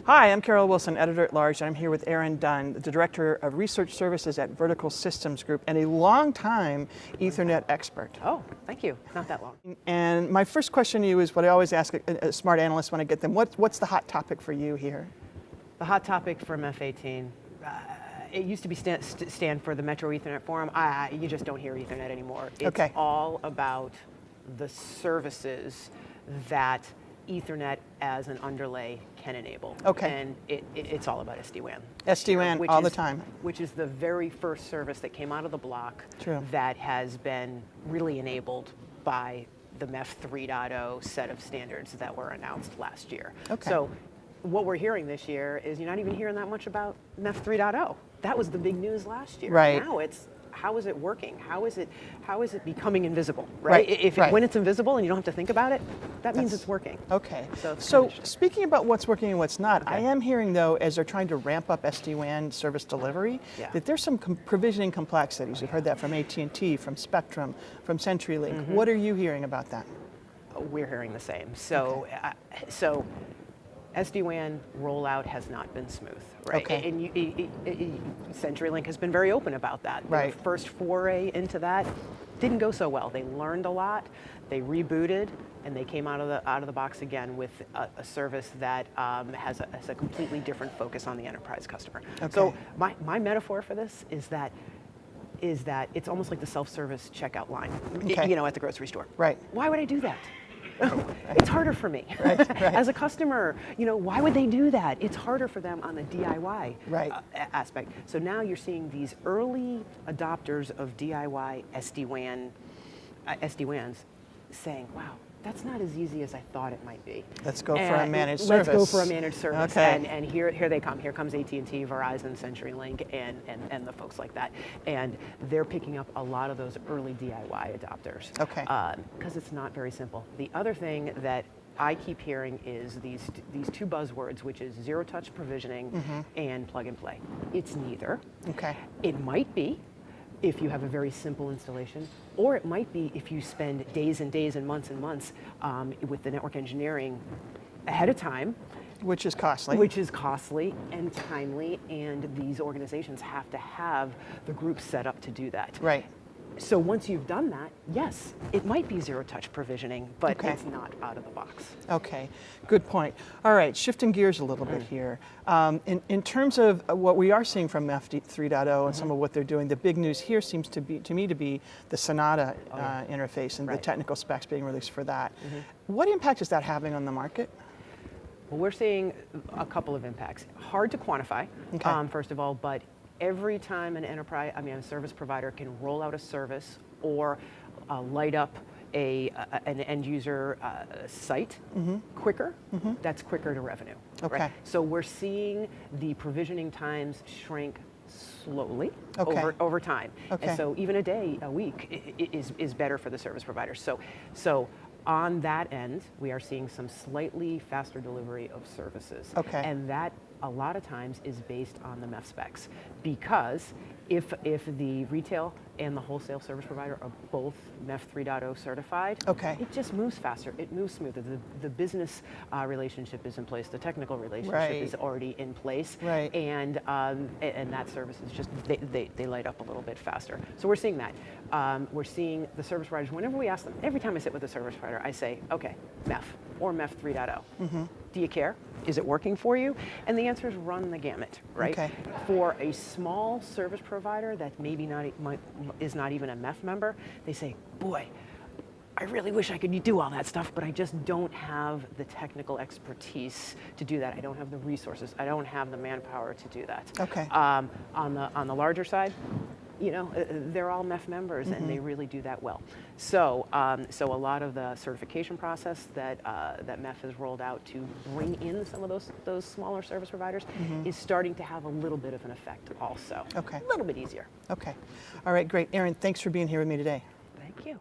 Hi, I'm Carol Wilson, Editor-at-Large, and I'm here with Erin Dunne, the Director of Research Services at Vertical Systems Group, and a long-time Ethernet expert. Oh, thank you. Not that long. And my first question to you is what I always ask a smart analyst when I get them. What's the hot topic for you here? The hot topic for MEF18, it used to be stand for the Metro Ethernet Forum. You just don't hear Ethernet anymore. It's all about the services that Ethernet as an underlay can enable. And it's all about SD-WAN. SD-WAN all the time. Which is the very first service that came out of the block that has been really enabled by the MEF 3.0 set of standards that were announced last year. So what we're hearing this year is you're not even hearing that much about MEF 3.0. That was the big news last year. Now it's, how is it working? How is it becoming invisible, right? When it's invisible and you don't have to think about it, that means it's working. So speaking about what's working and what's not, I am hearing though, as they're trying to ramp up SD-WAN service delivery, that there's some provisioning complexities. You've heard that from AT&T, from Spectrum, from CenturyLink. What are you hearing about that? We're hearing the same. So SD-WAN rollout has not been smooth, right? And CenturyLink has been very open about that. The first foray into that didn't go so well. They learned a lot, they rebooted, and they came out of the box again with a service that has a completely different focus on the enterprise customer. So my metaphor for this is that it's almost like the self-service checkout line, you know, at the grocery store. Why would I do that? It's harder for me. As a customer, you know, why would they do that? It's harder for them on the DIY aspect. So now you're seeing these early adopters of DIY SD-WANs saying, wow, that's not as easy as I thought it might be. Let's go for a managed service. Let's go for a managed service. And here they come. Here comes AT&T, Verizon, CenturyLink, and the folks like that. And they're picking up a lot of those early DIY adopters. Because it's not very simple. The other thing that I keep hearing is these two buzzwords, which is zero-touch provisioning and plug and play. It's neither. It might be if you have a very simple installation, or it might be if you spend days and days and months with the network engineering ahead of time. Which is costly. Which is costly and timely, and these organizations have to have the group set up to do that. So once you've done that, yes, it might be zero-touch provisioning, but it's not out of the box. Good point. All right, shifting gears a little bit here. In terms of what we are seeing from MEF 3.0 and some of what they're doing, the big news here seems to me to be the Sonata interface and the technical specs being released for that. What impact is that having on the market? Well, we're seeing a couple of impacts. Hard to quantify, first of all, but every time a service provider can roll out a service or light up an end user site quicker, that's quicker to revenue. So we're seeing the provisioning times shrink slowly over time. And so even a day, a week is better for the service provider. So on that end, we are seeing some slightly faster delivery of services. And that a lot of times is based on the MEF specs, because if the retail and the wholesale service provider are both MEF 3.0 certified, it just moves faster, it moves smoother. The business relationship is in place, the technical relationship is already in place, and that service is just, they light up a little bit faster. So we're seeing that. We're seeing the service providers, whenever we ask them, every time I sit with a service provider, I say, okay, MEF or MEF 3.0. Do you care? Is it working for you? And the answer is run the gamut, right? For a small service provider that maybe is not even a MEF member, they say, boy, I really wish I could do all that stuff, but I just don't have the technical expertise to do that. I don't have the resources. I don't have the manpower to do that. On the larger side, you know, they're all MEF members and they really do that well. So a lot of the certification process that MEF has rolled out to bring in some of those smaller service providers is starting to have a little bit of an effect also. A little bit easier. All right, great. Erin, thanks for being here with me today. Thank you.